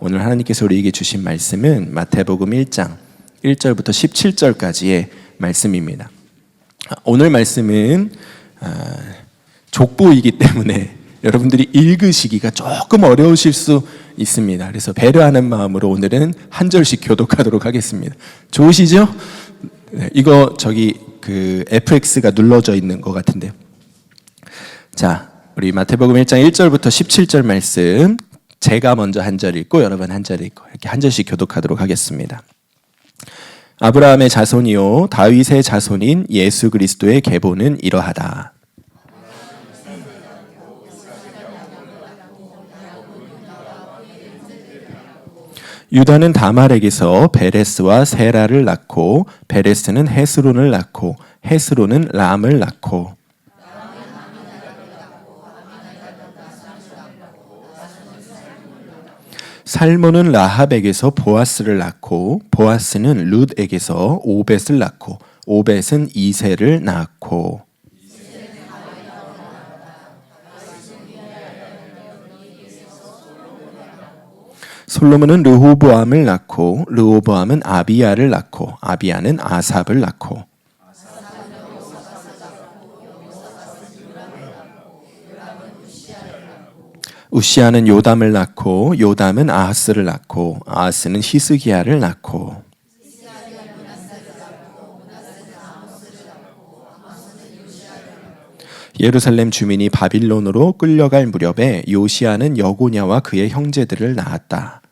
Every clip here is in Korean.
오늘 하나님께서 우리에게 주신 말씀은 마태복음 1장 1절부터 17절까지의 말씀입니다. 오늘 말씀은 족보이기 때문에 여러분들이 읽으시기가 조금 어려우실 수 있습니다. 그래서 배려하는 마음으로 오늘은 한 절씩 교독하도록 하겠습니다. 좋으시죠? 네, 이거 그 FX가 눌러져 있는 것 같은데요. 자, 우리 마태복음 1장 1절부터 17절 말씀, 제가 먼저 한 절 읽고 여러분 한 절 읽고 이렇게 한 절씩 교독하도록 하겠습니다. 아브라함의 자손이요 다윗의 자손인 예수 그리스도의 계보는 이러하다. 유다는 다말에게서 베레스와 세라를 낳고 베레스는 헤스론을 낳고 헤스론은 람을 낳고 살몬은 라합에게서 보아스를 낳고 보아스는 룻에게서 오벳을 낳고 오벳은 이새를 낳고 솔로몬은 르호보암을 낳고 르호보암은 아비야를 낳고 아비야는 아삽을 낳고 우시아는 요담을 낳고 요담은 아하스를 낳고 아하스는 히스기야를 낳고 예루살렘 주민이 바빌론으로 끌려갈 무렵에 요시아는 여고냐와 그의 형제들을 낳았다.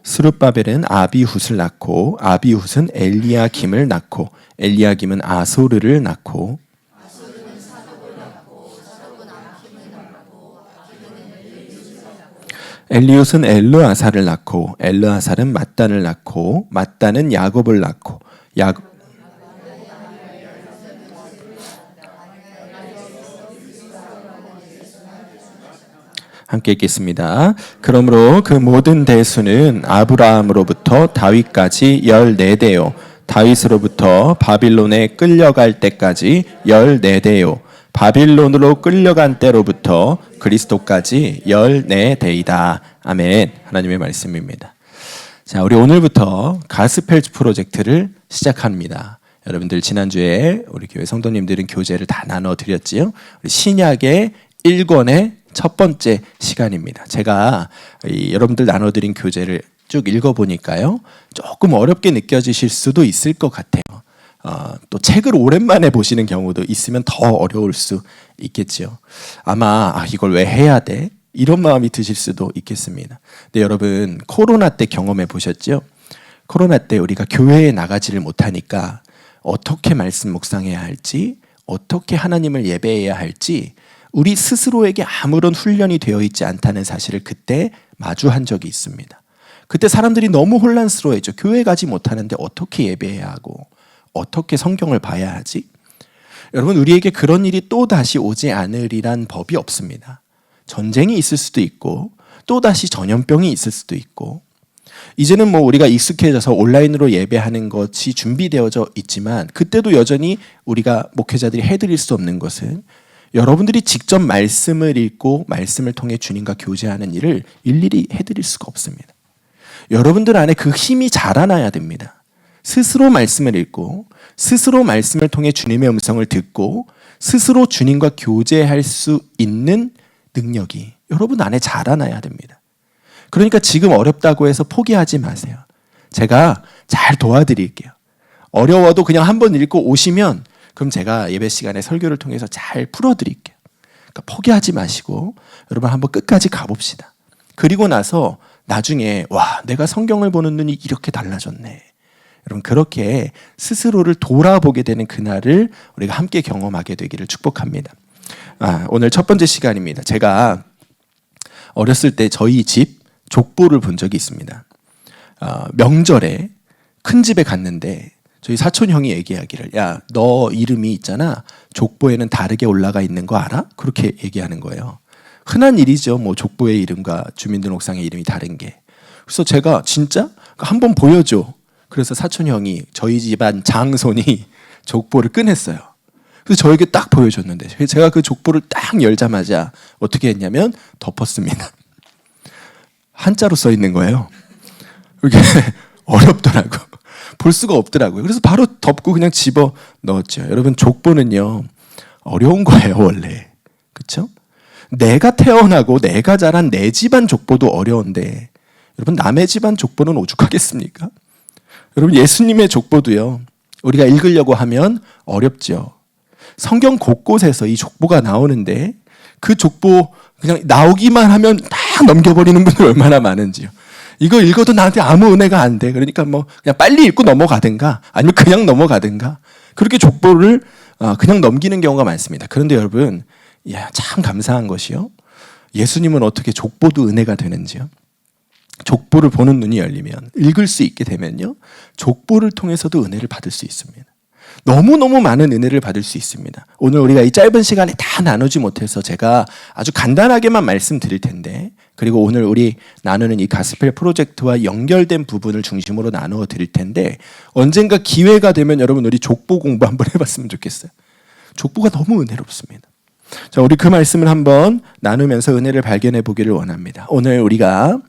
스룹바벨은 아비훗을 낳고 아비훗은 엘리야김을 낳고 엘리야김은 아소르를 낳고 엘리웃은 엘르아살을 낳고 엘르아살은 mat단을 낳고 mat단은 야곱을 낳고 함께 읽겠습니다. 그러므로 그 모든 대수는 아브라함으로부터 다윗까지 14대요 다윗으로부터 바빌론에 끌려갈 때까지 14대요 바빌론으로 끌려간 때로부터 그리스도까지 14대이다. 아멘. 하나님의 말씀입니다. 자, 우리 오늘부터 가스펠 프로젝트를 시작합니다. 여러분들 지난주에 우리 교회 성도님들은 교재를 다 나눠드렸지요. 우리 신약의 1권의 첫 번째 시간입니다. 제가 여러분들 나눠드린 교재를 쭉 읽어보니까요, 조금 어렵게 느껴지실 수도 있을 것 같아요. 또 책을 오랜만에 보시는 경우도 있으면 더 어려울 수 있겠죠. 아마 이걸 왜 해야 돼? 이런 마음이 드실 수도 있겠습니다. 근데 여러분 코로나 때 경험해 보셨죠? 코로나 때 우리가 교회에 나가지를 못하니까 어떻게 말씀 묵상해야 할지, 어떻게 하나님을 예배해야 할지 우리 스스로에게 아무런 훈련이 되어 있지 않다는 사실을 그때 마주한 적이 있습니다. 그때 사람들이 너무 혼란스러워했죠. 교회 가지 못하는데 어떻게 예배해야 하고 어떻게 성경을 봐야 하지? 여러분, 우리에게 그런 일이 또 다시 오지 않으리란 법이 없습니다. 전쟁이 있을 수도 있고 또 다시 전염병이 있을 수도 있고 이제는 우리가 익숙해져서 온라인으로 예배하는 것이 준비되어져 있지만 그때도 여전히 우리가 목회자들이 해드릴 수 없는 것은 여러분들이 직접 말씀을 읽고 말씀을 통해 주님과 교제하는 일을 일일이 해드릴 수가 없습니다. 여러분들 안에 그 힘이 자라나야 됩니다. 스스로 말씀을 읽고 스스로 말씀을 통해 주님의 음성을 듣고 스스로 주님과 교제할 수 있는 능력이 여러분 안에 자라나야 됩니다. 그러니까 지금 어렵다고 해서 포기하지 마세요. 제가 잘 도와드릴게요. 어려워도 그냥 한번 읽고 오시면 그럼 제가 예배 시간에 설교를 통해서 잘 풀어드릴게요. 그러니까 포기하지 마시고 여러분 한번 끝까지 가봅시다. 그리고 나서 나중에 내가 성경을 보는 눈이 이렇게 달라졌네. 여러분 그렇게 스스로를 돌아보게 되는 그날을 우리가 함께 경험하게 되기를 축복합니다. 오늘 첫 번째 시간입니다. 제가 어렸을 때 저희 집 족보를 본 적이 있습니다. 명절에 큰 집에 갔는데 저희 사촌 형이 얘기하기를 너 이름이 있잖아. 족보에는 다르게 올라가 있는 거 알아? 그렇게 얘기하는 거예요. 흔한 일이죠. 족보의 이름과 주민등록상의 이름이 다른 게. 그래서 제가 진짜 한번 보여줘. 그래서 사촌 형이 저희 집안 장손이 족보를 꺼냈어요. 그래서 저에게 딱 보여줬는데 제가 그 족보를 딱 열자마자 어떻게 했냐면 덮었습니다. 한자로 써 있는 거예요. 이게 어렵더라고. 볼 수가 없더라고요. 그래서 바로 덮고 그냥 집어 넣었죠. 여러분, 족보는요 어려운 거예요 원래. 그렇죠? 내가 태어나고 내가 자란 내 집안 족보도 어려운데 여러분, 남의 집안 족보는 오죽하겠습니까? 여러분, 예수님의 족보도요 우리가 읽으려고 하면 어렵죠. 성경 곳곳에서 이 족보가 나오는데 그 족보 그냥 나오기만 하면 딱 넘겨버리는 분들 얼마나 많은지요. 이거 읽어도 나한테 아무 은혜가 안 돼. 그러니까 뭐 그냥 빨리 읽고 넘어가든가 아니면 그냥 넘어가든가 그렇게 족보를 그냥 넘기는 경우가 많습니다. 그런데 여러분, 참 감사한 것이요, 예수님은 어떻게 족보도 은혜가 되는지요. 족보를 보는 눈이 열리면, 읽을 수 있게 되면요 족보를 통해서도 은혜를 받을 수 있습니다. 너무너무 많은 은혜를 받을 수 있습니다. 오늘 우리가 이 짧은 시간에 다 나누지 못해서 제가 아주 간단하게만 말씀드릴 텐데, 그리고 오늘 우리 나누는 이 가스펠 프로젝트와 연결된 부분을 중심으로 나누어 드릴 텐데, 언젠가 기회가 되면 여러분 우리 족보 공부 한번 해봤으면 좋겠어요. 족보가 너무 은혜롭습니다. 자, 우리 그 말씀을 한번 나누면서 은혜를 발견해 보기를 원합니다. 오늘 우리가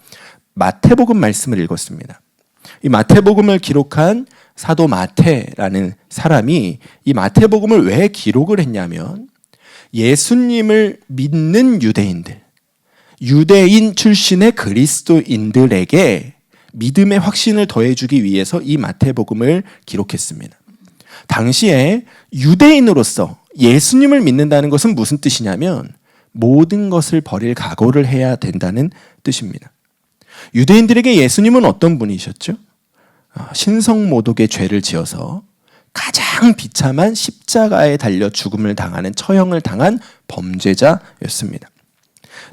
마태복음 말씀을 읽었습니다. 이 마태복음을 기록한 사도 마태라는 사람이 이 마태복음을 왜 기록을 했냐면, 예수님을 믿는 유대인들, 유대인 출신의 그리스도인들에게 믿음의 확신을 더해주기 위해서 이 마태복음을 기록했습니다. 당시에 유대인으로서 예수님을 믿는다는 것은 무슨 뜻이냐면 모든 것을 버릴 각오를 해야 된다는 뜻입니다. 유대인들에게 예수님은 어떤 분이셨죠? 신성모독의 죄를 지어서 가장 비참한 십자가에 달려 죽음을 당하는, 처형을 당한 범죄자였습니다.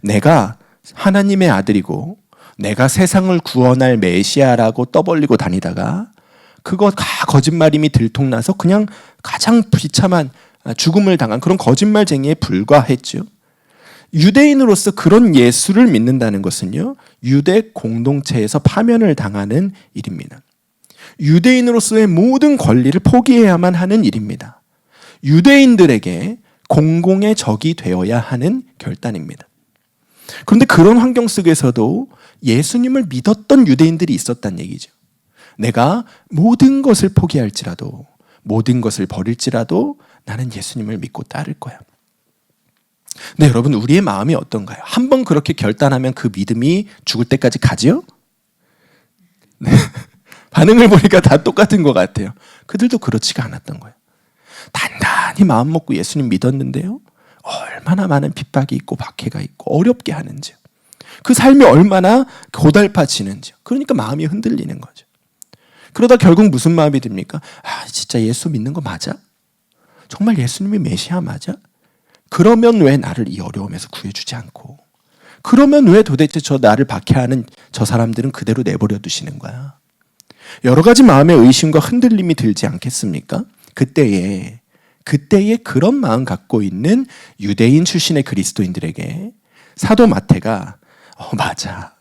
내가 하나님의 아들이고 내가 세상을 구원할 메시아라고 떠벌리고 다니다가 그거 다 거짓말임이 들통나서 그냥 가장 비참한 죽음을 당한 그런 거짓말쟁이에 불과했죠. 유대인으로서 그런 예수를 믿는다는 것은요 유대 공동체에서 파면을 당하는 일입니다. 유대인으로서의 모든 권리를 포기해야만 하는 일입니다. 유대인들에게 공공의 적이 되어야 하는 결단입니다. 그런데 그런 환경 속에서도 예수님을 믿었던 유대인들이 있었다는 얘기죠. 내가 모든 것을 포기할지라도, 모든 것을 버릴지라도 나는 예수님을 믿고 따를 거야. 네, 여러분, 우리의 마음이 어떤가요? 한번 그렇게 결단하면 그 믿음이 죽을 때까지 가지요? 네. 반응을 보니까 다 똑같은 것 같아요. 그들도 그렇지가 않았던 거예요. 단단히 마음 먹고 예수님 믿었는데요 얼마나 많은 핍박이 있고 박해가 있고 어렵게 하는지요. 그 삶이 얼마나 고달파지는지요. 그러니까 마음이 흔들리는 거죠. 그러다 결국 무슨 마음이 듭니까? 진짜 예수 믿는 거 맞아? 정말 예수님이 메시아 맞아? 그러면 왜 나를 이 어려움에서 구해주지 않고, 그러면 왜 도대체 저 나를 박해하는 저 사람들은 그대로 내버려 두시는 거야? 여러 가지 마음의 의심과 흔들림이 들지 않겠습니까? 그때에 그런 마음 갖고 있는 유대인 출신의 그리스도인들에게 사도 마태가 맞아,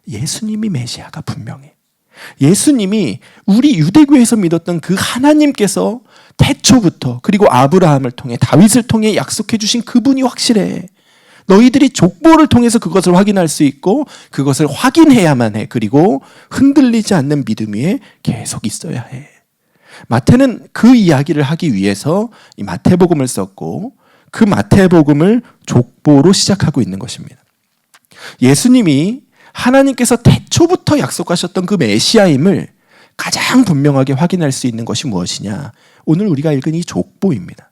예수님이 메시아가 분명해. 예수님이 우리 유대교에서 믿었던 그 하나님께서 태초부터, 그리고 아브라함을 통해 다윗을 통해 약속해 주신 그분이 확실해. 너희들이 족보를 통해서 그것을 확인할 수 있고 그것을 확인해야만 해. 그리고 흔들리지 않는 믿음 위에 계속 있어야 해. 마태는 그 이야기를 하기 위해서 이 마태복음을 썼고 그 마태복음을 족보로 시작하고 있는 것입니다. 예수님이 하나님께서 태초부터 약속하셨던 그 메시아임을 가장 분명하게 확인할 수 있는 것이 무엇이냐? 오늘 우리가 읽은 이 족보입니다.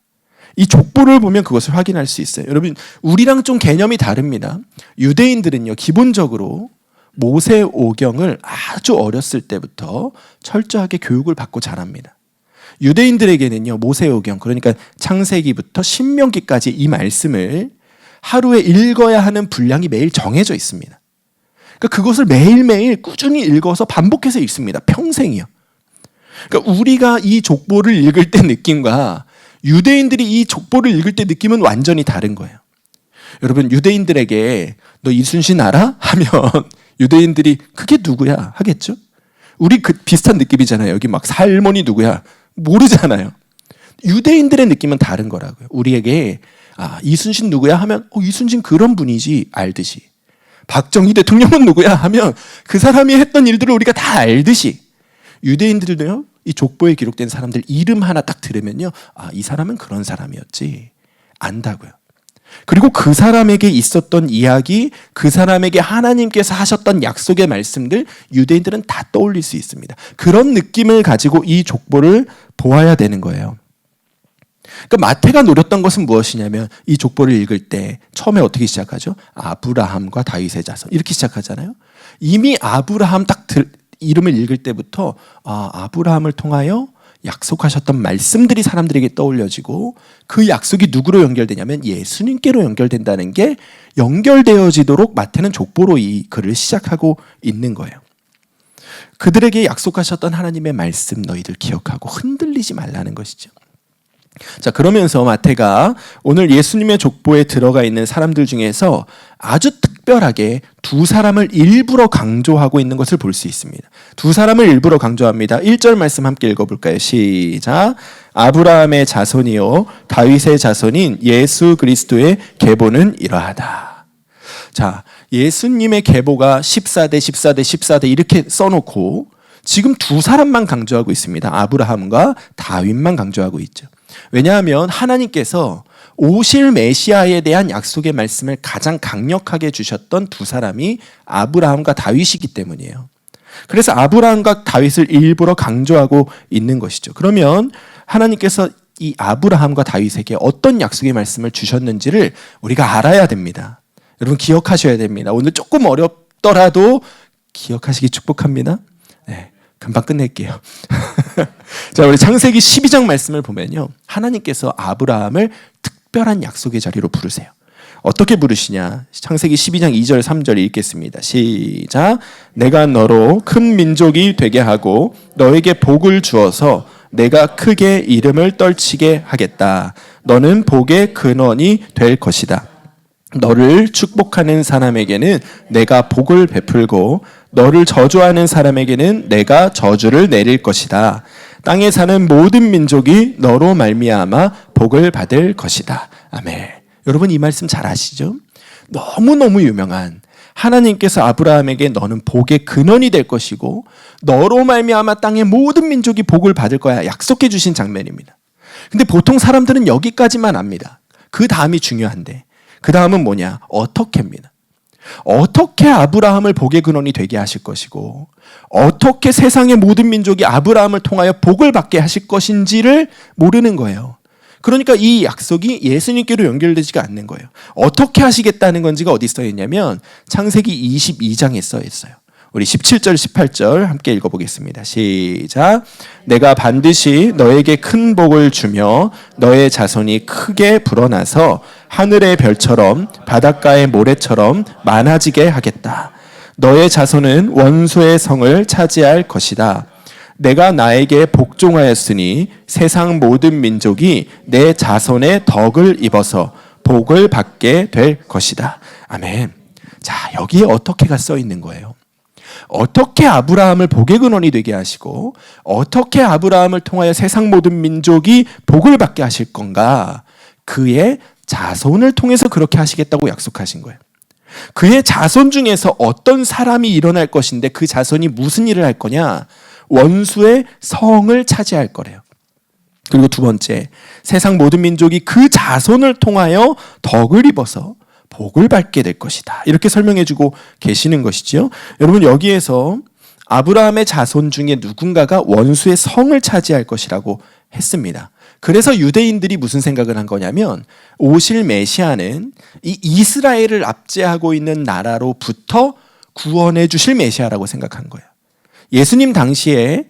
이 족보를 보면 그것을 확인할 수 있어요. 여러분, 우리랑 좀 개념이 다릅니다. 유대인들은요 기본적으로 모세오경을 아주 어렸을 때부터 철저하게 교육을 받고 자랍니다. 유대인들에게는요 모세오경, 그러니까 창세기부터 신명기까지 이 말씀을 하루에 읽어야 하는 분량이 매일 정해져 있습니다. 그러니까 그것을 매일매일 꾸준히 읽어서 반복해서 읽습니다. 평생이요. 그러니까 우리가 이 족보를 읽을 때 느낌과 유대인들이 이 족보를 읽을 때 느낌은 완전히 다른 거예요. 여러분, 유대인들에게 너 이순신 알아? 하면 유대인들이 그게 누구야? 하겠죠? 우리 비슷한 느낌이잖아요. 여기 막 살몬이 누구야? 모르잖아요. 유대인들의 느낌은 다른 거라고요. 우리에게 이순신 누구야 하면 이순신 그런 분이지 알듯이, 박정희 대통령은 누구야 하면 그 사람이 했던 일들을 우리가 다 알듯이, 유대인들도요 이 족보에 기록된 사람들 이름 하나 딱 들으면요 이 사람은 그런 사람이었지 안다고요. 그리고 그 사람에게 있었던 이야기, 그 사람에게 하나님께서 하셨던 약속의 말씀들 유대인들은 다 떠올릴 수 있습니다. 그런 느낌을 가지고 이 족보를 보아야 되는 거예요. 그러니까 마태가 노렸던 것은 무엇이냐면 이 족보를 읽을 때 처음에 어떻게 시작하죠? 아브라함과 다윗의 자손 이렇게 시작하잖아요. 이미 아브라함 딱 이름을 읽을 때부터 아브라함을 통하여 약속하셨던 말씀들이 사람들에게 떠올려지고 그 약속이 누구로 연결되냐면 예수님께로 연결된다는 게 연결되어지도록 마태는 족보로 이 글을 시작하고 있는 거예요. 그들에게 약속하셨던 하나님의 말씀 너희들 기억하고 흔들리지 말라는 것이죠. 자, 그러면서 마태가 오늘 예수님의 족보에 들어가 있는 사람들 중에서 아주 특별하게 두 사람을 일부러 강조하고 있는 것을 볼 수 있습니다. 두 사람을 일부러 강조합니다. 1절 말씀 함께 읽어볼까요? 시작. 아브라함의 자손이요 다윗의 자손인 예수 그리스도의 계보는 이러하다. 자, 예수님의 계보가 14대 14대 14대 이렇게 써놓고 지금 두 사람만 강조하고 있습니다. 아브라함과 다윗만 강조하고 있죠. 왜냐하면 하나님께서 오실 메시아에 대한 약속의 말씀을 가장 강력하게 주셨던 두 사람이 아브라함과 다윗이기 때문이에요. 그래서 아브라함과 다윗을 일부러 강조하고 있는 것이죠. 그러면 하나님께서 이 아브라함과 다윗에게 어떤 약속의 말씀을 주셨는지를 우리가 알아야 됩니다. 여러분 기억하셔야 됩니다. 오늘 조금 어렵더라도 기억하시기 축복합니다. 네. 금방 끝낼게요. 자, 우리 창세기 12장 말씀을 보면요. 하나님께서 아브라함을 특별한 약속의 자리로 부르세요. 어떻게 부르시냐? 창세기 12장 2절 3절 읽겠습니다. 시작. 내가 너로 큰 민족이 되게 하고 너에게 복을 주어서 내가 크게 이름을 떨치게 하겠다. 너는 복의 근원이 될 것이다. 너를 축복하는 사람에게는 내가 복을 베풀고 너를 저주하는 사람에게는 내가 저주를 내릴 것이다. 땅에 사는 모든 민족이 너로 말미암아 복을 받을 것이다. 아멘. 여러분 이 말씀 잘 아시죠? 너무너무 유명한 하나님께서 아브라함에게 너는 복의 근원이 될 것이고 너로 말미암아 땅의 모든 민족이 복을 받을 거야 약속해 주신 장면입니다. 근데 보통 사람들은 여기까지만 압니다. 그 다음이 중요한데 그 다음은 뭐냐? 어떻게입니다. 어떻게 아브라함을 복의 근원이 되게 하실 것이고 어떻게 세상의 모든 민족이 아브라함을 통하여 복을 받게 하실 것인지를 모르는 거예요. 그러니까 이 약속이 예수님께로 연결되지가 않는 거예요. 어떻게 하시겠다는 건지가 어디 써 있냐면 창세기 22장에 써 있어요. 우리 17절 18절 함께 읽어보겠습니다. 시작. 내가 반드시 너에게 큰 복을 주며 너의 자손이 크게 불어나서 하늘의 별처럼 바닷가의 모래처럼 많아지게 하겠다. 너의 자손은 원수의 성을 차지할 것이다. 내가 나에게 복종하였으니 세상 모든 민족이 내 자손의 덕을 입어서 복을 받게 될 것이다. 아멘. 자, 여기에 어떻게가 써 있는 거예요. 어떻게 아브라함을 복의 근원이 되게 하시고 어떻게 아브라함을 통하여 세상 모든 민족이 복을 받게 하실 건가? 그의 자손을 통해서 그렇게 하시겠다고 약속하신 거예요. 그의 자손 중에서 어떤 사람이 일어날 것인데 그 자손이 무슨 일을 할 거냐? 원수의 성을 차지할 거래요. 그리고 두 번째, 세상 모든 민족이 그 자손을 통하여 덕을 입어서 복을 받게 될 것이다. 이렇게 설명해주고 계시는 것이지요. 여러분 여기에서 아브라함의 자손 중에 누군가가 원수의 성을 차지할 것이라고 했습니다. 그래서 유대인들이 무슨 생각을 한 거냐면 오실 메시아는 이 이스라엘을 압제하고 있는 나라로부터 구원해 주실 메시아라고 생각한 거예요. 예수님 당시에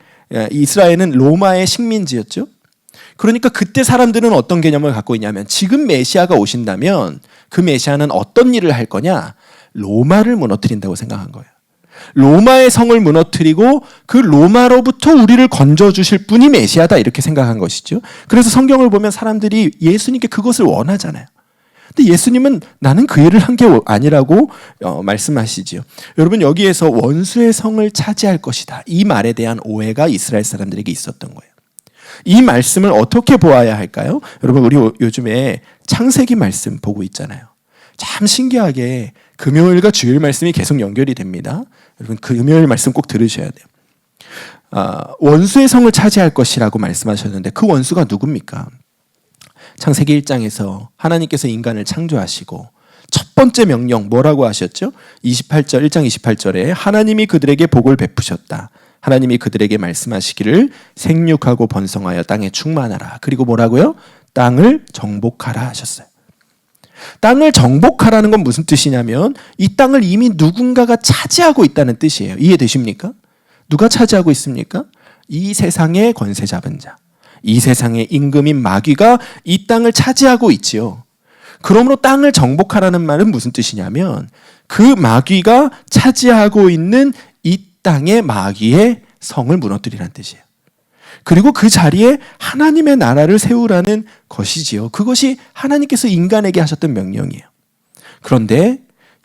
이스라엘은 로마의 식민지였죠. 그러니까 그때 사람들은 어떤 개념을 갖고 있냐면 지금 메시아가 오신다면 그 메시아는 어떤 일을 할 거냐? 로마를 무너뜨린다고 생각한 거예요. 로마의 성을 무너뜨리고 그 로마로부터 우리를 건져주실 분이 메시아다 이렇게 생각한 것이죠. 그래서 성경을 보면 사람들이 예수님께 그것을 원하잖아요. 근데 예수님은 나는 그 일을 한 게 아니라고 말씀하시지요. 여러분 여기에서 원수의 성을 차지할 것이다. 이 말에 대한 오해가 이스라엘 사람들에게 있었던 거예요. 이 말씀을 어떻게 보아야 할까요? 여러분, 우리 요즘에 창세기 말씀 보고 있잖아요. 참 신기하게 금요일과 주일 말씀이 계속 연결이 됩니다. 여러분, 금요일 말씀 꼭 들으셔야 돼요. 원수의 성을 차지할 것이라고 말씀하셨는데 그 원수가 누굽니까? 창세기 1장에서 하나님께서 인간을 창조하시고 첫 번째 명령 뭐라고 하셨죠? 1장 28절에 하나님이 그들에게 복을 베푸셨다. 하나님이 그들에게 말씀하시기를 생육하고 번성하여 땅에 충만하라. 그리고 뭐라고요? 땅을 정복하라 하셨어요. 땅을 정복하라는 건 무슨 뜻이냐면 이 땅을 이미 누군가가 차지하고 있다는 뜻이에요. 이해되십니까? 누가 차지하고 있습니까? 이 세상의 권세 잡은 자, 이 세상의 임금인 마귀가 이 땅을 차지하고 있지요. 그러므로 땅을 정복하라는 말은 무슨 뜻이냐면 그 마귀가 차지하고 있는 이 땅의 마귀의 성을 무너뜨리라는 뜻이에요. 그리고 그 자리에 하나님의 나라를 세우라는 것이지요. 그것이 하나님께서 인간에게 하셨던 명령이에요. 그런데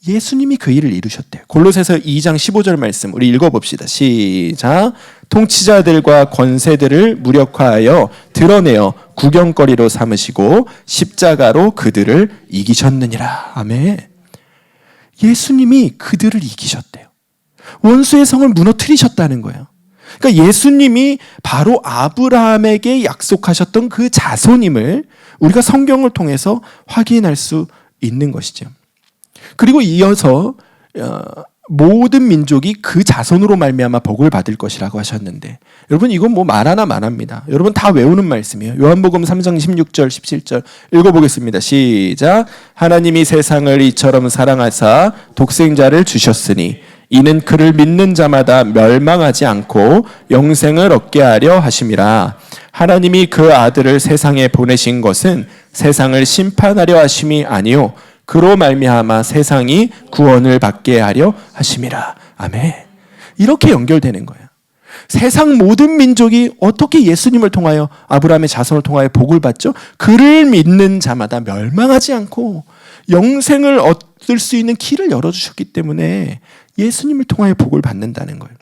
예수님이 그 일을 이루셨대요. 골로새서 2장 15절 말씀 우리 읽어봅시다. 시작. 통치자들과 권세들을 무력화하여 드러내어 구경거리로 삼으시고 십자가로 그들을 이기셨느니라. 아멘. 예수님이 그들을 이기셨대요. 원수의 성을 무너뜨리셨다는 거예요. 그러니까 예수님이 바로 아브라함에게 약속하셨던 그 자손임을 우리가 성경을 통해서 확인할 수 있는 것이죠. 그리고 이어서 모든 민족이 그 자손으로 말미암아 복을 받을 것이라고 하셨는데 여러분 이건 뭐 말하나 마나입니다. 여러분 다 외우는 말씀이에요. 요한복음 3장 16절 17절 읽어보겠습니다. 시작. 하나님이 세상을 이처럼 사랑하사 독생자를 주셨으니 이는 그를 믿는 자마다 멸망하지 않고 영생을 얻게 하려 하심이라. 하나님이 그 아들을 세상에 보내신 것은 세상을 심판하려 하심이 아니요 그로 말미암아 세상이 구원을 받게 하려 하심이라. 아멘. 이렇게 연결되는 거예요. 세상 모든 민족이 어떻게 예수님을 통하여 아브라함의 자손을 통하여 복을 받죠? 그를 믿는 자마다 멸망하지 않고 영생을 얻을 수 있는 길을 열어주셨기 때문에 예수님을 통하여 복을 받는다는 거예요.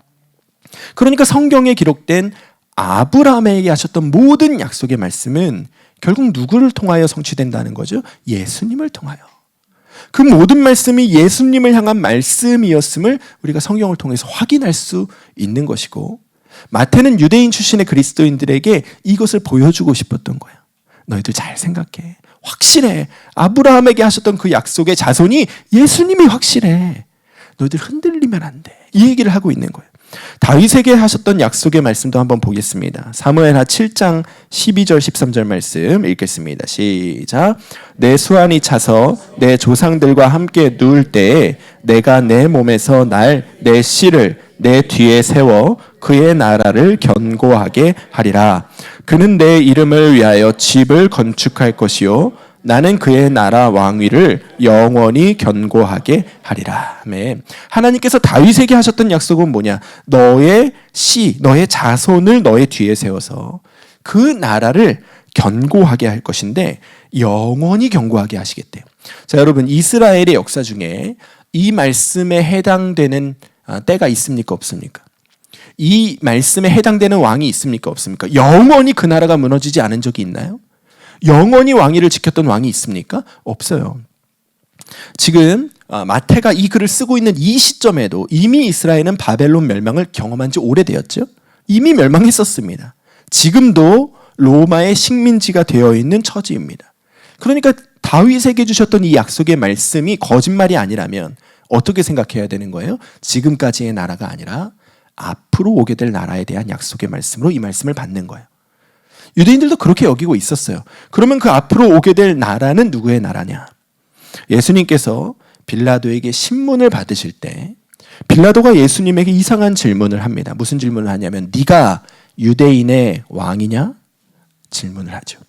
그러니까 성경에 기록된 아브라함에게 하셨던 모든 약속의 말씀은 결국 누구를 통하여 성취된다는 거죠? 예수님을 통하여. 그 모든 말씀이 예수님을 향한 말씀이었음을 우리가 성경을 통해서 확인할 수 있는 것이고 마태는 유대인 출신의 그리스도인들에게 이것을 보여주고 싶었던 거예요. 너희들 잘 생각해. 확실해. 아브라함에게 하셨던 그 약속의 자손이 예수님이 확실해. 너희들 흔들리면 안 돼. 이 얘기를 하고 있는 거예요. 다윗에게 하셨던 약속의 말씀도 한번 보겠습니다. 사무엘하 7장 12절 13절 말씀 읽겠습니다. 시작. 내 수완이 차서 내 조상들과 함께 누울 때에 내가 내 몸에서 내 씨를 내 뒤에 세워 그의 나라를 견고하게 하리라. 그는 내 이름을 위하여 집을 건축할 것이요 나는 그의 나라 왕위를 영원히 견고하게 하리라. 아멘. 하나님께서 다윗에게 하셨던 약속은 뭐냐? 너의 씨, 너의 자손을 너의 뒤에 세워서 그 나라를 견고하게 할 것인데 영원히 견고하게 하시겠대요. 자, 여러분 이스라엘의 역사 중에 이 말씀에 해당되는 때가 있습니까? 없습니까? 이 말씀에 해당되는 왕이 있습니까? 없습니까? 영원히 그 나라가 무너지지 않은 적이 있나요? 영원히 왕위를 지켰던 왕이 있습니까? 없어요. 지금 마태가 이 글을 쓰고 있는 이 시점에도 이미 이스라엘은 바벨론 멸망을 경험한 지 오래되었죠. 이미 멸망했었습니다. 지금도 로마의 식민지가 되어 있는 처지입니다. 그러니까 다윗에게 주셨던 이 약속의 말씀이 거짓말이 아니라면 어떻게 생각해야 되는 거예요? 지금까지의 나라가 아니라 앞으로 오게 될 나라에 대한 약속의 말씀으로 이 말씀을 받는 거예요. 유대인들도 그렇게 여기고 있었어요. 그러면 그 앞으로 오게 될 나라는 누구의 나라냐? 예수님께서 빌라도에게 신문을 받으실 때 빌라도가 예수님에게 이상한 질문을 합니다. 무슨 질문을 하냐면 네가 유대인의 왕이냐? 질문을 하죠.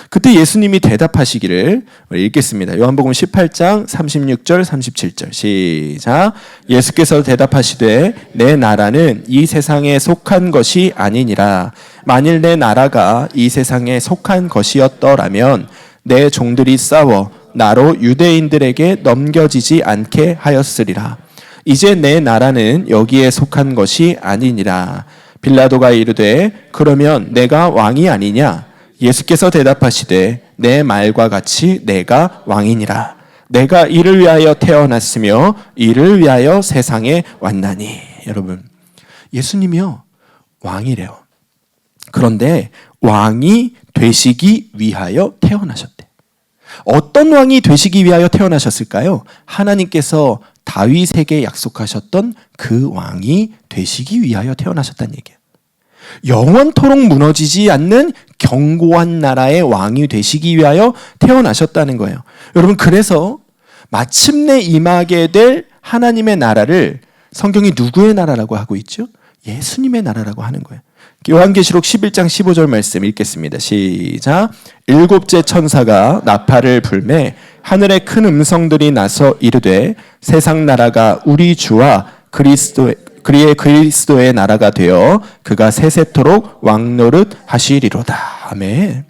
그때 예수님이 대답하시기를 읽겠습니다. 요한복음 18장 36절 37절 시작. 예수께서 대답하시되 내 나라는 이 세상에 속한 것이 아니니라. 만일 내 나라가 이 세상에 속한 것이었더라면 내 종들이 싸워 나로 유대인들에게 넘겨지지 않게 하였으리라. 이제 내 나라는 여기에 속한 것이 아니니라. 빌라도가 이르되 그러면 내가 왕이 아니냐? 예수께서 대답하시되 내 말과 같이 내가 왕이니라. 내가 이를 위하여 태어났으며 이를 위하여 세상에 왔나니. 여러분, 예수님이요 왕이래요. 그런데 왕이 되시기 위하여 태어나셨대. 어떤 왕이 되시기 위하여 태어나셨을까요? 하나님께서 다윗에게 약속하셨던 그 왕이 되시기 위하여 태어나셨다는 얘기예요. 영원토록 무너지지 않는 견고한 나라의 왕이 되시기 위하여 태어나셨다는 거예요. 여러분, 그래서 마침내 임하게 될 하나님의 나라를 성경이 누구의 나라라고 하고 있죠? 예수님의 나라라고 하는 거예요. 요한계시록 11장 15절 말씀 읽겠습니다. 시작. 일곱째 천사가 나팔을 불매 하늘에 큰 음성들이 나서 이르되 세상 나라가 우리 주와 그리의 그리스도의 나라가 되어 그가 세세토록 왕노릇 하시리로다. 아멘.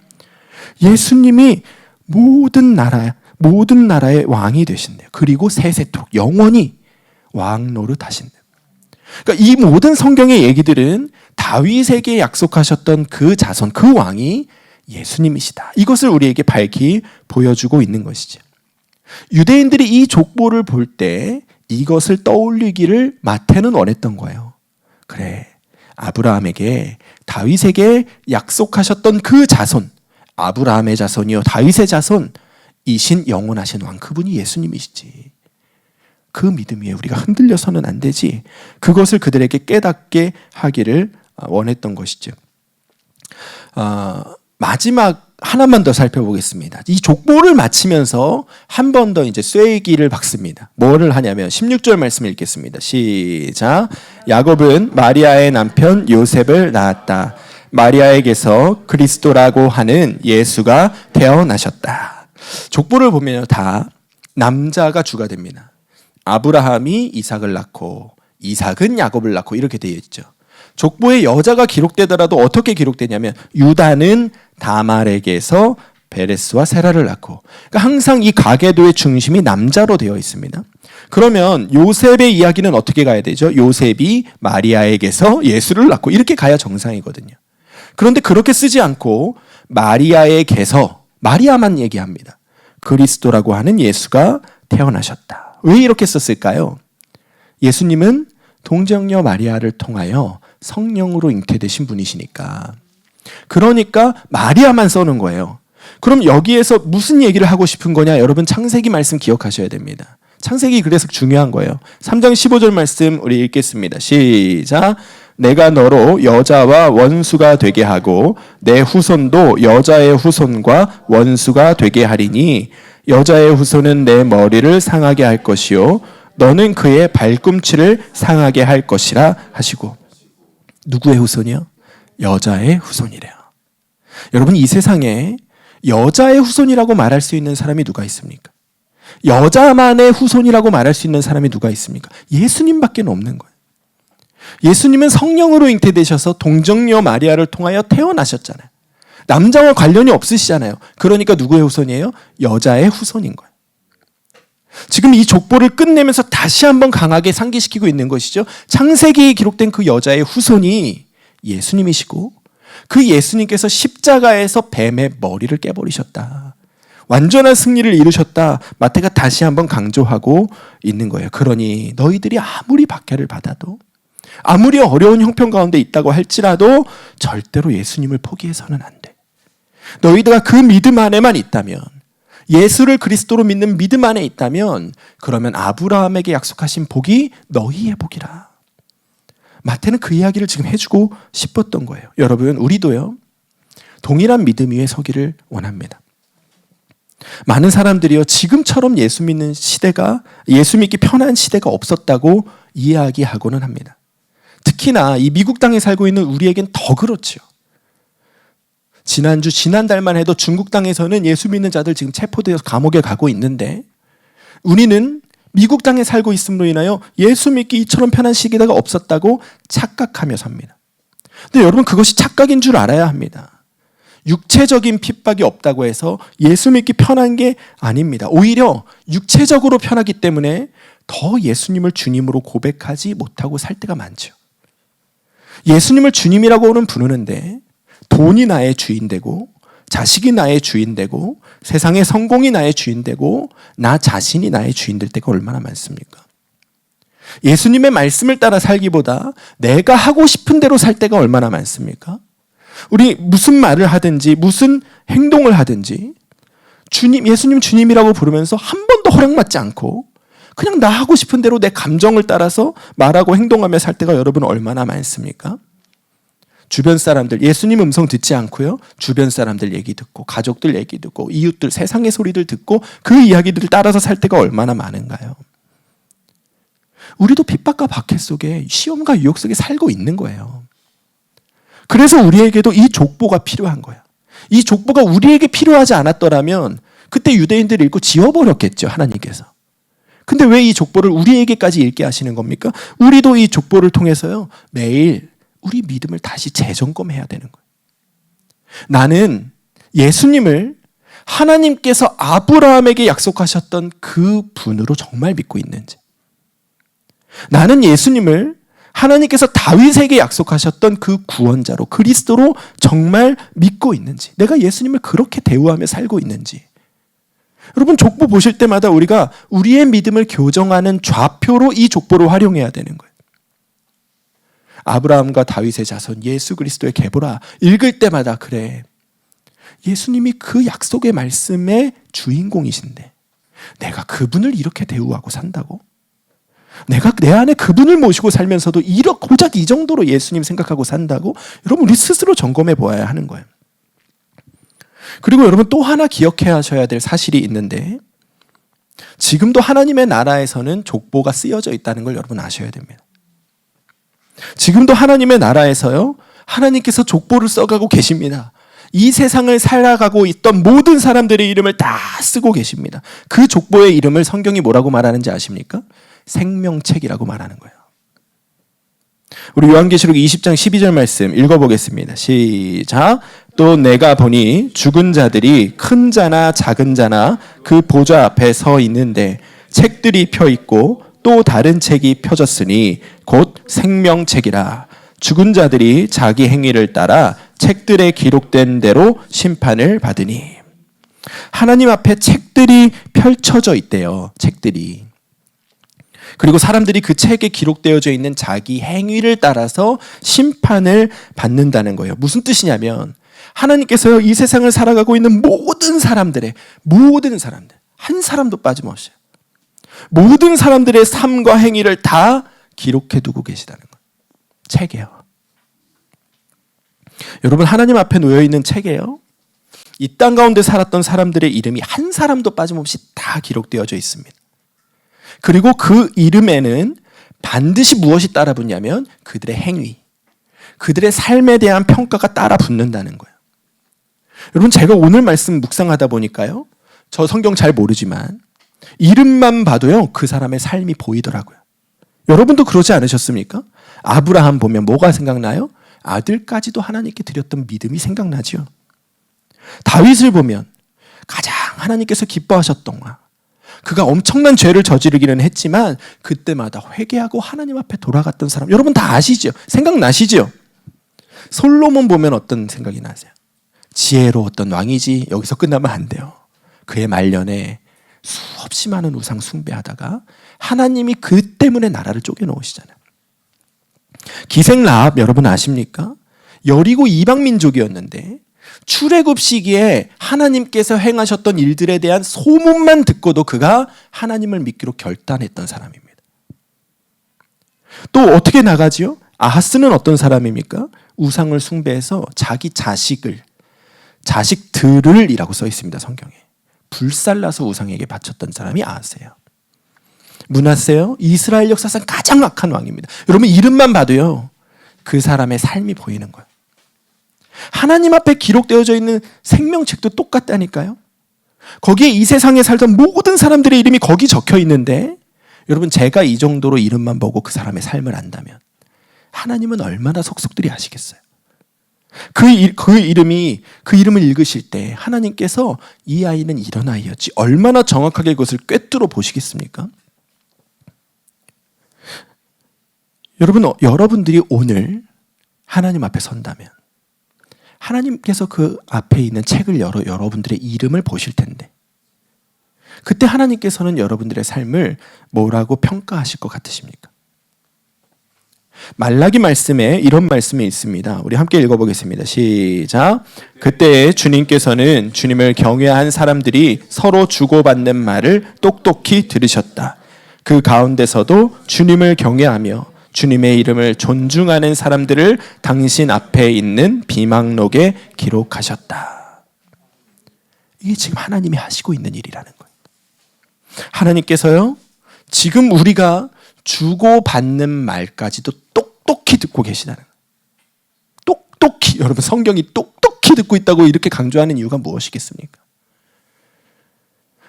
예수님이 모든 나라의 왕이 되신대요. 그리고 세세토록 영원히 왕노릇 하신대요. 그러니까 이 모든 성경의 얘기들은 다윗에게 약속하셨던 그 자손, 그 왕이 예수님이시다. 이것을 우리에게 밝히 보여주고 있는 것이죠. 유대인들이 이 족보를 볼 때 이것을 떠올리기를 마태는 원했던 거예요. 그래, 아브라함에게 다윗에게 약속하셨던 그 자손, 아브라함의 자손이요 다윗의 자손이신 영원하신 왕, 그분이 예수님이시지. 그 믿음 위에 우리가 흔들려서는 안 되지. 그것을 그들에게 깨닫게 하기를 원했던 것이죠. 마지막 하나만 더 살펴보겠습니다. 이 족보를 마치면서 한 번 더 이제 쐐기를 박습니다. 뭐를 하냐면 16절 말씀 읽겠습니다. 시작. 야곱은 마리아의 남편 요셉을 낳았다. 마리아에게서 그리스도라고 하는 예수가 태어나셨다. 족보를 보면 다 남자가 주가 됩니다. 아브라함이 이삭을 낳고 이삭은 야곱을 낳고 이렇게 되어 있죠. 족보에 여자가 기록되더라도 어떻게 기록되냐면 유다는 다말에게서 베레스와 세라를 낳고, 그러니까 항상 이 가계도의 중심이 남자로 되어 있습니다. 그러면 요셉의 이야기는 어떻게 가야 되죠? 요셉이 마리아에게서 예수를 낳고 이렇게 가야 정상이거든요. 그런데 그렇게 쓰지 않고 마리아에게서, 마리아만 얘기합니다. 그리스도라고 하는 예수가 태어나셨다. 왜 이렇게 썼을까요? 예수님은 동정녀 마리아를 통하여 성령으로 잉태되신 분이시니까. 그러니까 마리아만 써는 거예요. 그럼 여기에서 무슨 얘기를 하고 싶은 거냐? 여러분, 창세기 말씀 기억하셔야 됩니다. 창세기 그래서 중요한 거예요. 3장 15절 말씀 우리 읽겠습니다. 시작. 내가 너로 여자와 원수가 되게 하고 내 후손도 여자의 후손과 원수가 되게 하리니 여자의 후손은 내 머리를 상하게 할 것이요 너는 그의 발꿈치를 상하게 할 것이라 하시고. 누구의 후손이요? 여자의 후손이래요. 여러분, 이 세상에 여자의 후손이라고 말할 수 있는 사람이 누가 있습니까? 여자만의 후손이라고 말할 수 있는 사람이 누가 있습니까? 예수님밖에 없는 거예요. 예수님은 성령으로 잉태되셔서 동정녀 마리아를 통하여 태어나셨잖아요. 남자와 관련이 없으시잖아요. 그러니까 누구의 후손이에요? 여자의 후손인 거예요. 지금 이 족보를 끝내면서 다시 한번 강하게 상기시키고 있는 것이죠. 창세기에 기록된 그 여자의 후손이 예수님이시고 그 예수님께서 십자가에서 뱀의 머리를 깨버리셨다. 완전한 승리를 이루셨다. 마태가 다시 한번 강조하고 있는 거예요. 그러니 너희들이 아무리 박해를 받아도, 아무리 어려운 형편 가운데 있다고 할지라도 절대로 예수님을 포기해서는 안 돼. 너희들가 그 믿음 안에만 있다면, 예수를 그리스도로 믿는 믿음 안에 있다면, 그러면 아브라함에게 약속하신 복이 너희의 복이라. 마태는 그 이야기를 지금 해주고 싶었던 거예요. 여러분, 우리도요, 동일한 믿음 위에 서기를 원합니다. 많은 사람들이요, 지금처럼 예수 믿는 시대가, 예수 믿기 편한 시대가 없었다고 이야기하고는 합니다. 특히나 이 미국 땅에 살고 있는 우리에겐 더 그렇죠. 지난달만 해도 중국 땅에서는 예수 믿는 자들 지금 체포되어서 감옥에 가고 있는데, 우리는 미국 땅에 살고 있음으로 인하여 예수 믿기 이처럼 편한 시기가 없었다고 착각하며 삽니다. 근데 여러분, 그것이 착각인 줄 알아야 합니다. 육체적인 핍박이 없다고 해서 예수 믿기 편한 게 아닙니다. 오히려 육체적으로 편하기 때문에 더 예수님을 주님으로 고백하지 못하고 살 때가 많죠. 예수님을 주님이라고는 부르는데 돈이 나의 주인 되고 자식이 나의 주인 되고 세상의 성공이 나의 주인 되고 나 자신이 나의 주인 될 때가 얼마나 많습니까? 예수님의 말씀을 따라 살기보다 내가 하고 싶은 대로 살 때가 얼마나 많습니까? 우리 무슨 말을 하든지 무슨 행동을 하든지 예수님 주님이라고 부르면서 한 번도 허락받지 않고 그냥 나 하고 싶은 대로 내 감정을 따라서 말하고 행동하며 살 때가 여러분 얼마나 많습니까? 주변 사람들, 예수님 음성 듣지 않고요. 주변 사람들 얘기 듣고 가족들 얘기 듣고 이웃들 세상의 소리들 듣고 그 이야기들을 따라서 살 때가 얼마나 많은가요? 우리도 핍박과 박해 속에 시험과 유혹 속에 살고 있는 거예요. 그래서 우리에게도 이 족보가 필요한 거예요. 이 족보가 우리에게 필요하지 않았더라면 그때 유대인들을 읽고 지워버렸겠죠, 하나님께서. 근데 왜 이 족보를 우리에게까지 읽게 하시는 겁니까? 우리도 이 족보를 통해서요, 매일 우리 믿음을 다시 재점검해야 되는 거예요. 나는 예수님을 하나님께서 아브라함에게 약속하셨던 그 분으로 정말 믿고 있는지, 나는 예수님을 하나님께서 다윗에게 약속하셨던 그 구원자로 그리스도로 정말 믿고 있는지, 내가 예수님을 그렇게 대우하며 살고 있는지. 여러분, 족보 보실 때마다 우리가 우리의 믿음을 교정하는 좌표로 이 족보를 활용해야 되는 거예요. 아브라함과 다윗의 자손 예수 그리스도의 계보라 읽을 때마다 그래, 예수님이 그 약속의 말씀의 주인공이신데 내가 그분을 이렇게 대우하고 산다고? 내가 내 안에 그분을 모시고 살면서도 고작 이 정도로 예수님 생각하고 산다고? 여러분, 우리 스스로 점검해 보아야 하는 거예요. 그리고 여러분, 또 하나 기억해 하셔야 될 사실이 있는데, 지금도 하나님의 나라에서는 족보가 쓰여져 있다는 걸 여러분 아셔야 됩니다. 지금도 하나님의 나라에서요, 하나님께서 족보를 써가고 계십니다. 이 세상을 살아가고 있던 모든 사람들의 이름을 다 쓰고 계십니다. 그 족보의 이름을 성경이 뭐라고 말하는지 아십니까? 생명책이라고 말하는 거예요. 우리 요한계시록 20장 12절 말씀 읽어보겠습니다. 시작. 또 내가 보니 죽은 자들이 큰 자나 작은 자나 그 보좌 앞에 서 있는데 책들이 펴 있고 또 다른 책이 펴졌으니 곧 생명책이라. 죽은 자들이 자기 행위를 따라 책들에 기록된 대로 심판을 받으니. 하나님 앞에 책들이 펼쳐져 있대요. 책들이. 그리고 사람들이 그 책에 기록되어져 있는 자기 행위를 따라서 심판을 받는다는 거예요. 무슨 뜻이냐면 하나님께서요, 이 세상을 살아가고 있는 모든 사람들, 한 사람도 빠짐없이 모든 사람들의 삶과 행위를 다 기록해 두고 계시다는 거예요. 책이에요. 여러분, 하나님 앞에 놓여 있는 책이에요. 이 땅 가운데 살았던 사람들의 이름이 한 사람도 빠짐없이 다 기록되어져 있습니다. 그리고 그 이름에는 반드시 무엇이 따라 붙냐면 그들의 행위, 그들의 삶에 대한 평가가 따라 붙는다는 거예요. 여러분, 제가 오늘 말씀 묵상하다 보니까요, 저 성경 잘 모르지만 이름만 봐도요, 그 사람의 삶이 보이더라고요. 여러분도 그러지 않으셨습니까? 아브라함 보면 뭐가 생각나요? 아들까지도 하나님께 드렸던 믿음이 생각나죠. 다윗을 보면 가장 하나님께서 기뻐하셨던 거, 그가 엄청난 죄를 저지르기는 했지만 그때마다 회개하고 하나님 앞에 돌아갔던 사람, 여러분 다 아시죠? 생각나시죠? 솔로몬 보면 어떤 생각이 나세요? 지혜로웠던 왕이지. 여기서 끝나면 안 돼요. 그의 말년에 수없이 많은 우상 숭배하다가 하나님이 그 때문에 나라를 쪼개놓으시잖아요. 기생 라합 여러분 아십니까? 여리고 이방 민족이었는데 출애굽 시기에 하나님께서 행하셨던 일들에 대한 소문만 듣고도 그가 하나님을 믿기로 결단했던 사람입니다. 또 어떻게 나가지요? 아하스는 어떤 사람입니까? 우상을 숭배해서 자기 자식들을 이라고 써 있습니다, 성경에. 불살라서 우상에게 바쳤던 사람이 아하스예요. 므낫세요, 이스라엘 역사상 가장 악한 왕입니다. 여러분, 이름만 봐도요, 그 사람의 삶이 보이는 거예요. 하나님 앞에 기록되어져 있는 생명책도 똑같다니까요. 거기에 이 세상에 살던 모든 사람들의 이름이 거기 적혀 있는데, 여러분, 제가 이 정도로 이름만 보고 그 사람의 삶을 안다면 하나님은 얼마나 속속들이 아시겠어요. 그 이름을 읽으실 때 하나님께서 이 아이는 이런 아이였지, 얼마나 정확하게 그것을 꿰뚫어 보시겠습니까? 여러분들이 오늘 하나님 앞에 선다면 하나님께서 그 앞에 있는 책을 열어 여러분들의 이름을 보실 텐데 그때 하나님께서는 여러분들의 삶을 뭐라고 평가하실 것 같으십니까? 말라기 말씀에 이런 말씀이 있습니다. 우리 함께 읽어보겠습니다. 시작. 그때 주님께서는 주님을 경외한 사람들이 서로 주고받는 말을 똑똑히 들으셨다. 그 가운데서도 주님을 경외하며 주님의 이름을 존중하는 사람들을 당신 앞에 있는 비망록에 기록하셨다. 이게 지금 하나님이 하시고 있는 일이라는 거예요. 하나님께서요, 지금 우리가 주고받는 말까지도 똑똑히 듣고 계시다는 거예요. 똑똑히, 여러분 성경이 똑똑히 듣고 있다고 이렇게 강조하는 이유가 무엇이겠습니까?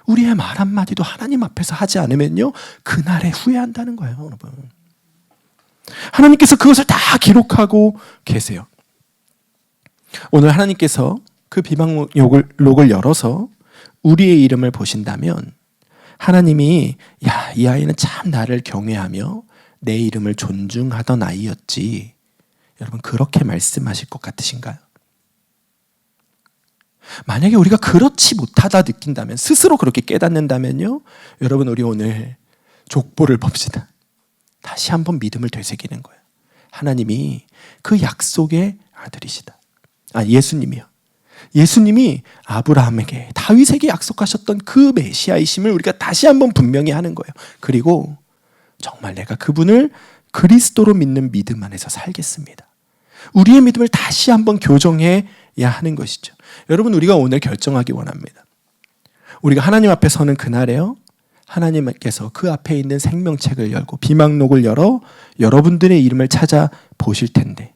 우리의 말 한마디도 하나님 앞에서 하지 않으면요, 그날에 후회한다는 거예요, 여러분. 하나님께서 그것을 다 기록하고 계세요. 오늘 하나님께서 그 비방록을 열어서 우리의 이름을 보신다면 하나님이 야, 이 아이는 참 나를 경외하며 내 이름을 존중하던 아이였지. 여러분 그렇게 말씀하실 것 같으신가요? 만약에 우리가 그렇지 못하다 느낀다면, 스스로 그렇게 깨닫는다면요, 여러분 우리 오늘 족보를 봅시다. 다시 한번 믿음을 되새기는 거예요. 하나님이 그 약속의 아들이시다. 예수님이요. 예수님이 아브라함에게, 다윗에게 약속하셨던 그 메시아이심을 우리가 다시 한번 분명히 하는 거예요. 그리고 정말 내가 그분을 그리스도로 믿는 믿음 안에서 살겠습니다. 우리의 믿음을 다시 한번 교정해야 하는 것이죠. 여러분 우리가 오늘 결정하기 원합니다. 우리가 하나님 앞에 서는 그날에요, 하나님께서 그 앞에 있는 생명책을 열고 비망록을 열어 여러분들의 이름을 찾아보실 텐데,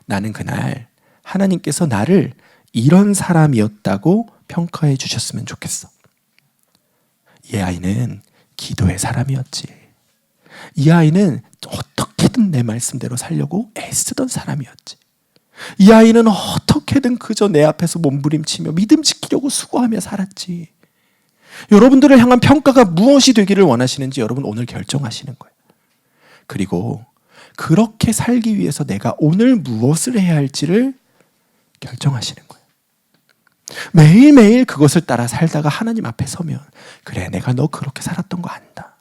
나는 그날 하나님께서 나를 이런 사람이었다고 평가해 주셨으면 좋겠어. 이 아이는 기도의 사람이었지. 이 아이는 어떻게든 내 말씀대로 살려고 애쓰던 사람이었지. 이 아이는 어떻게든 그저 내 앞에서 몸부림치며 믿음 지키려고 수고하며 살았지. 여러분들을 향한 평가가 무엇이 되기를 원하시는지 여러분 오늘 결정하시는 거예요. 그리고 그렇게 살기 위해서 내가 오늘 무엇을 해야 할지를 결정하시는 거예요. 매일매일 그것을 따라 살다가 하나님 앞에 서면, 그래 내가 너 그렇게 살았던 거 안다.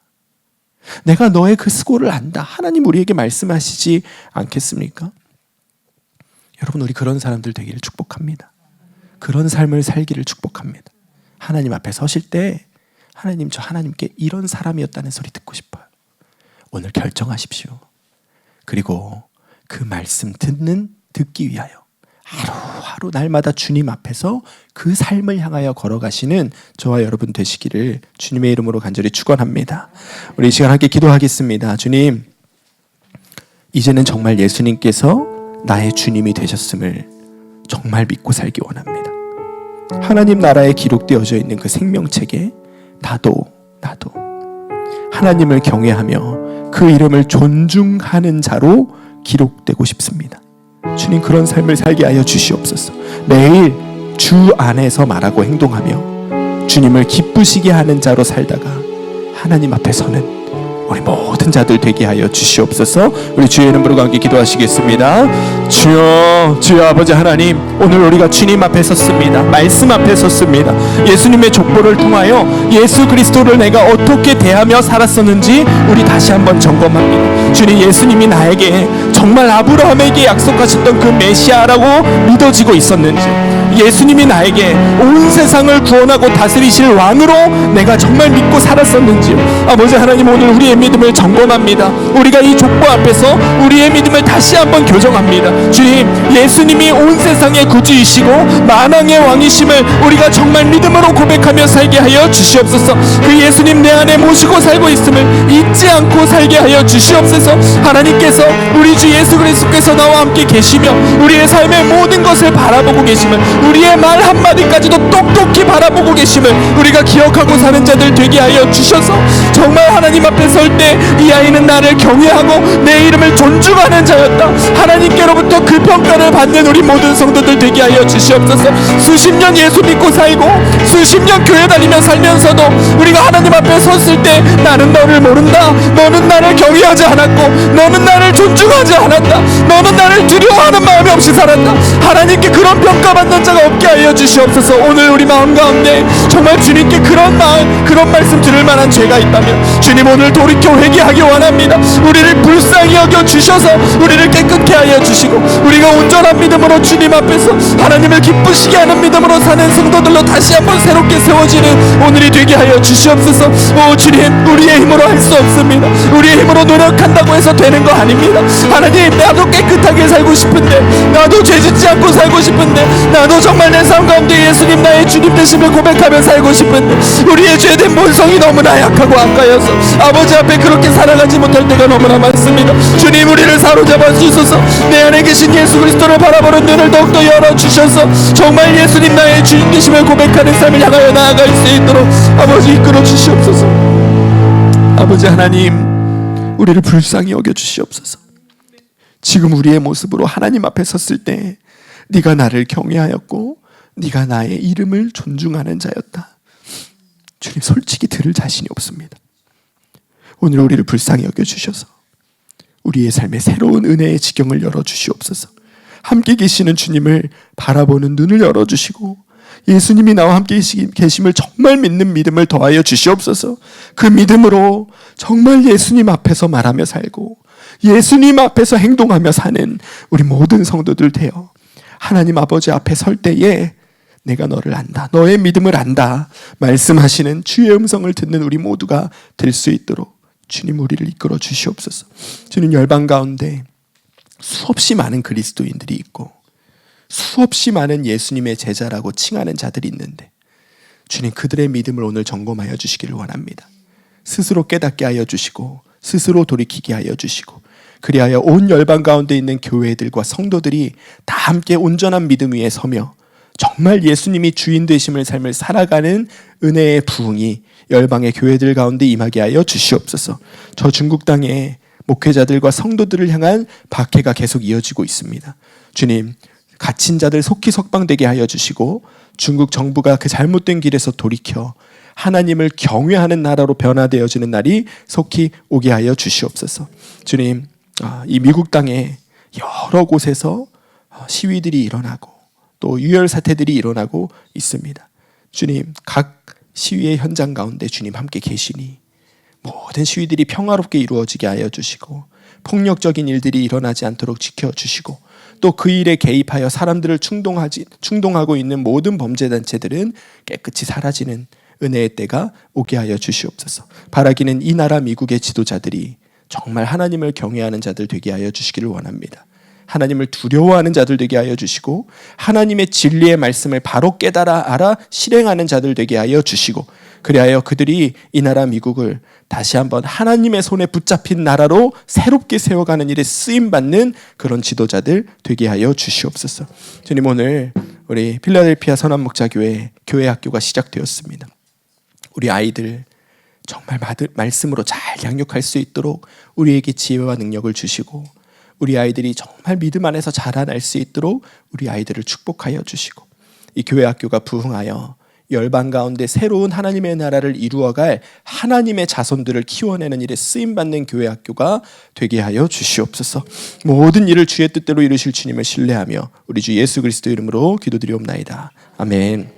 내가 너의 그 수고를 안다. 하나님 우리에게 말씀하시지 않겠습니까? 여러분 우리 그런 사람들 되기를 축복합니다. 그런 삶을 살기를 축복합니다. 하나님 앞에 서실 때 하나님, 저 하나님께 이런 사람이었다는 소리 듣고 싶어요. 오늘 결정하십시오. 그리고 그 말씀 듣기 위하여 하루하루 날마다 주님 앞에서 그 삶을 향하여 걸어가시는 저와 여러분 되시기를 주님의 이름으로 간절히 축원합니다. 우리 이 시간 함께 기도하겠습니다. 주님, 이제는 정말 예수님께서 나의 주님이 되셨음을 정말 믿고 살기 원합니다. 하나님 나라에 기록되어져 있는 그 생명책에 나도 하나님을 경외하며 그 이름을 존중하는 자로 기록되고 싶습니다. 주님 그런 삶을 살게 하여 주시옵소서. 매일 주 안에서 말하고 행동하며 주님을 기쁘시게 하는 자로 살다가 하나님 앞에 서는 우리 모든 자들 되게 하여 주시옵소서. 우리 주의 이름 부르고 함께 기도하시겠습니다. 주여, 주여 아버지 하나님, 오늘 우리가 주님 앞에 섰습니다. 말씀 앞에 섰습니다. 예수님의 족보를 통하여 예수 그리스도를 내가 어떻게 대하며 살았었는지 우리 다시 한번 점검합니다. 주님, 예수님이 나에게 정말 아브라함에게 약속하셨던 그 메시아라고 믿어지고 있었는지, 예수님이 나에게 온 세상을 구원하고 다스리실 왕으로 내가 정말 믿고 살았었는지요. 아버지 하나님, 오늘 우리의 믿음을 점검합니다. 우리가 이 족보 앞에서 우리의 믿음을 다시 한번 교정합니다. 주님, 예수님이 온 세상의 구주이시고 만왕의 왕이심을 우리가 정말 믿음으로 고백하며 살게 하여 주시옵소서. 그 예수님 내 안에 모시고 살고 있음을 잊지 않고 살게 하여 주시옵소서. 하나님께서, 우리 주 예수 그리스도께서 나와 함께 계시며 우리의 삶의 모든 것을 바라보고 계심을, 우리의 말 한마디까지도 똑똑히 바라보고 계심을 우리가 기억하고 사는 자들 되게 하여 주셔서 정말 하나님 앞에 설 때 이 아이는 나를 경외하고 내 이름을 존중하는 자였다, 하나님께로부터 때부터 그 평가를 받는 우리 모든 성도들 되게 하여 주시옵소서. 수십 년 예수 믿고 살고 수십 년 교회 다니며 살면서도 우리가 하나님 앞에 섰을 때 나는 너를 모른다, 너는 나를 경외하지 않았고 너는 나를 존중하지 않았다, 너는 나를 두려워하는 마음이 없이 살았다. 하나님께 그런 평가받는 자가 없게 하여 주시옵소서. 오늘 우리 마음 가운데 정말 주님께 그런 마음, 그런 말씀 들을 만한 죄가 있다면 주님 오늘 돌이켜 회개하기 원합니다. 우리를 불쌍히 여겨 주셔서 우리를 깨끗게 하여 주시고 우리가 온전한 믿음으로 주님 앞에서 하나님을 기쁘시게 하는 믿음으로 사는 성도들로 다시 한번 새롭게 세워지는 오늘이 되게 하여 주시옵소서. 오 주님, 우리의 힘으로 할 수 없습니다. 우리의 힘으로 노력한다고 해서 되는 거 아닙니다. 하나님, 나도 깨끗하게 살고 싶은데, 나도 죄짓지 않고 살고 싶은데, 나도 정말 내 삶 가운데 예수님 나의 주님 되심을 고백하며 살고 싶은데 우리의 죄된 본성이 너무나 약하고 악하여서 아버지 앞에 그렇게 살아가지 못할 때가 너무나 많습니다. 주님, 우리를 사로잡아 주셔서 내 안에 계신 예수 그리스도를 바라보는 눈을 더욱더 열어주셔서 정말 예수님 나의 주님 되심을 고백하는 삶을 향하여 나아갈 수 있도록 아버지 이끌어 주시옵소서. 아버지 하나님, 우리를 불쌍히 여겨 주시옵소서. 지금 우리의 모습으로 하나님 앞에 섰을 때 네가 나를 경외하였고 네가 나의 이름을 존중하는 자였다. 주님, 솔직히 들을 자신이 없습니다. 오늘 우리를 불쌍히 여겨주셔서 우리의 삶에 새로운 은혜의 지경을 열어주시옵소서. 함께 계시는 주님을 바라보는 눈을 열어주시고 예수님이 나와 함께 계심을 정말 믿는 믿음을 더하여 주시옵소서. 그 믿음으로 정말 예수님 앞에서 말하며 살고 예수님 앞에서 행동하며 사는 우리 모든 성도들 되어 하나님 아버지 앞에 설 때에 내가 너를 안다, 너의 믿음을 안다 말씀하시는 주의 음성을 듣는 우리 모두가 될 수 있도록 주님 우리를 이끌어 주시옵소서. 주님, 열방 가운데 수없이 많은 그리스도인들이 있고 수없이 많은 예수님의 제자라고 칭하는 자들이 있는데 주님, 그들의 믿음을 오늘 점검하여 주시기를 원합니다. 스스로 깨닫게 하여 주시고 스스로 돌이키게 하여 주시고 그리하여 온 열방 가운데 있는 교회들과 성도들이 다 함께 온전한 믿음 위에 서며 정말 예수님이 주인 되심을 삶을 살아가는 은혜의 부흥이 열방의 교회들 가운데 임하게 하여 주시옵소서. 저 중국 땅에 목회자들과 성도들을 향한 박해가 계속 이어지고 있습니다. 주님, 갇힌 자들 속히 석방되게 하여 주시고 중국 정부가 그 잘못된 길에서 돌이켜 하나님을 경외하는 나라로 변화되어지는 날이 속히 오게 하여 주시옵소서. 주님, 이 미국 땅에 여러 곳에서 시위들이 일어나고 또 유혈 사태들이 일어나고 있습니다. 주님, 각 시위의 현장 가운데 주님 함께 계시니 모든 시위들이 평화롭게 이루어지게 하여 주시고 폭력적인 일들이 일어나지 않도록 지켜주시고 또 그 일에 개입하여 사람들을 충동하고 있는 모든 범죄단체들은 깨끗이 사라지는 은혜의 때가 오게 하여 주시옵소서. 바라기는 이 나라 미국의 지도자들이 정말 하나님을 경외하는 자들 되게 하여 주시기를 원합니다. 하나님을 두려워하는 자들 되게 하여 주시고 하나님의 진리의 말씀을 바로 깨달아 알아 실행하는 자들 되게 하여 주시고 그리하여 그들이 이 나라 미국을 다시 한번 하나님의 손에 붙잡힌 나라로 새롭게 세워가는 일에 쓰임받는 그런 지도자들 되게 하여 주시옵소서. 주님, 오늘 우리 필라델피아 선한목자교회 교회 학교가 시작되었습니다. 우리 아이들 정말 말씀으로 잘 양육할 수 있도록 우리에게 지혜와 능력을 주시고 우리 아이들이 정말 믿음 안에서 자라날 수 있도록 우리 아이들을 축복하여 주시고 이 교회 학교가 부흥하여 열방 가운데 새로운 하나님의 나라를 이루어갈 하나님의 자손들을 키워내는 일에 쓰임받는 교회 학교가 되게 하여 주시옵소서. 모든 일을 주의 뜻대로 이루실 주님을 신뢰하며 우리 주 예수 그리스도 이름으로 기도드리옵나이다. 아멘.